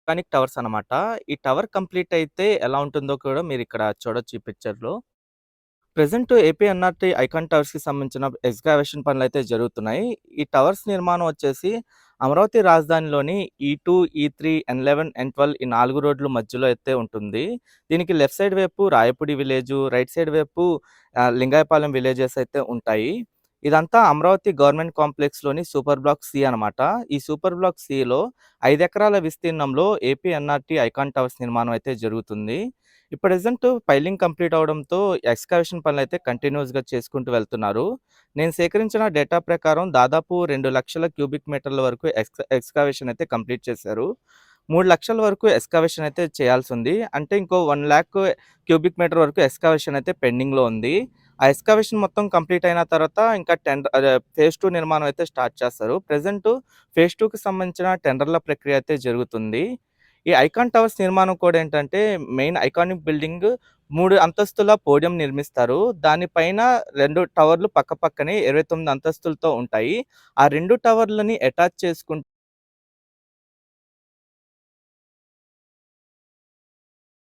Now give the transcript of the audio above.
Iconic towers అనమాట. ఈ tower complete అయితే ఎలా ఉంటుందో కూడా మీరిక్కడ చూడొచ్చు ఈ పిక్చర్‌లో. ప్రెజెంట్ ఏపీ ఎన్ఆర్‌టీ ఐకాన్ టవర్స్‌కి సంబంధించిన ఎక్స్‌కవేషన్ పనులైతే జరుగుతున్నాయి. ఈ టవర్స్ నిర్మాణం వచ్చేసి అమరావతి రాజధానిలోని ఈ2, ఈ3, ఎన్11, ఎన్12 ఈ 4 రోడ్ల మధ్యలో అయితే ఉంటుంది. దీనికి లెఫ్ట్ సైడ్ వైపు రాయపూడి విలేజు, రైట్ సైడ్ వైపు లింగాయపాలెం విలేజెస్ అయితే ఉంటాయి. ఇదంతా అమరావతి గవర్నమెంట్ కాంప్లెక్స్‌లోని సూపర్ బ్లాక్ సి అనమాట. ఈ సూపర్ బ్లాక్ సిలో 5 ఎకరాల విస్తీర్ణంలో ఏపీ ఎన్ఆర్‌టీ ఐకాన్ టవర్స్ నిర్మాణం అయితే జరుగుతుంది. ప్రెజెంట్ పైలింగ్ కంప్లీట్ అవ్వడంతో ఎక్స్‌కవేషన్ పనులైతే కంటిన్యూయస్‌గా చేసుకుంటూ వెళ్తున్నారు. నేను సేకరించిన డేటా ప్రకారం దాదాపు 2,00,000 క్యూబిక్ మీటర్ల వరకు ఎక్స్‌కవేషన్ అయితే కంప్లీట్ చేశారు. 3,00,000 వరకు ఎక్స్‌కవేషన్ అయితే చేయాల్సుంది. అంటే ఇంకో 1,00,000 క్యూబిక్ మీటర్ వరకు ఎక్స్‌కవేషన్ అయితే పెండింగ్‌లో ఉంది. ఆ ఎక్స్‌కవేషన్ మొత్తం కంప్లీట్ అయిన తర్వాత ఇంకా ఫేజ్ 2 నిర్మాణం అయితే స్టార్ట్ చేస్తారు. ప్రెజెంట్ ఫేజ్ 2కి సంబంధించిన టెండర్‌ల ప్రక్రియ అయితే జరుగుతుంది. ఈ ఐకాన్ టవర్స్ నిర్మాణం కూడా ఏంటంటే మెయిన్ ఐకానిక్ బిల్డింగ్ 3 అంతస్తుల పోడియం నిర్మిస్తారు. దానిపైన 2 టవర్లు పక్కపక్కనే 29 అంతస్తులతో ఉంటాయి. ఆ 2 టవర్లని అటాచ్ చేసుకుంటూ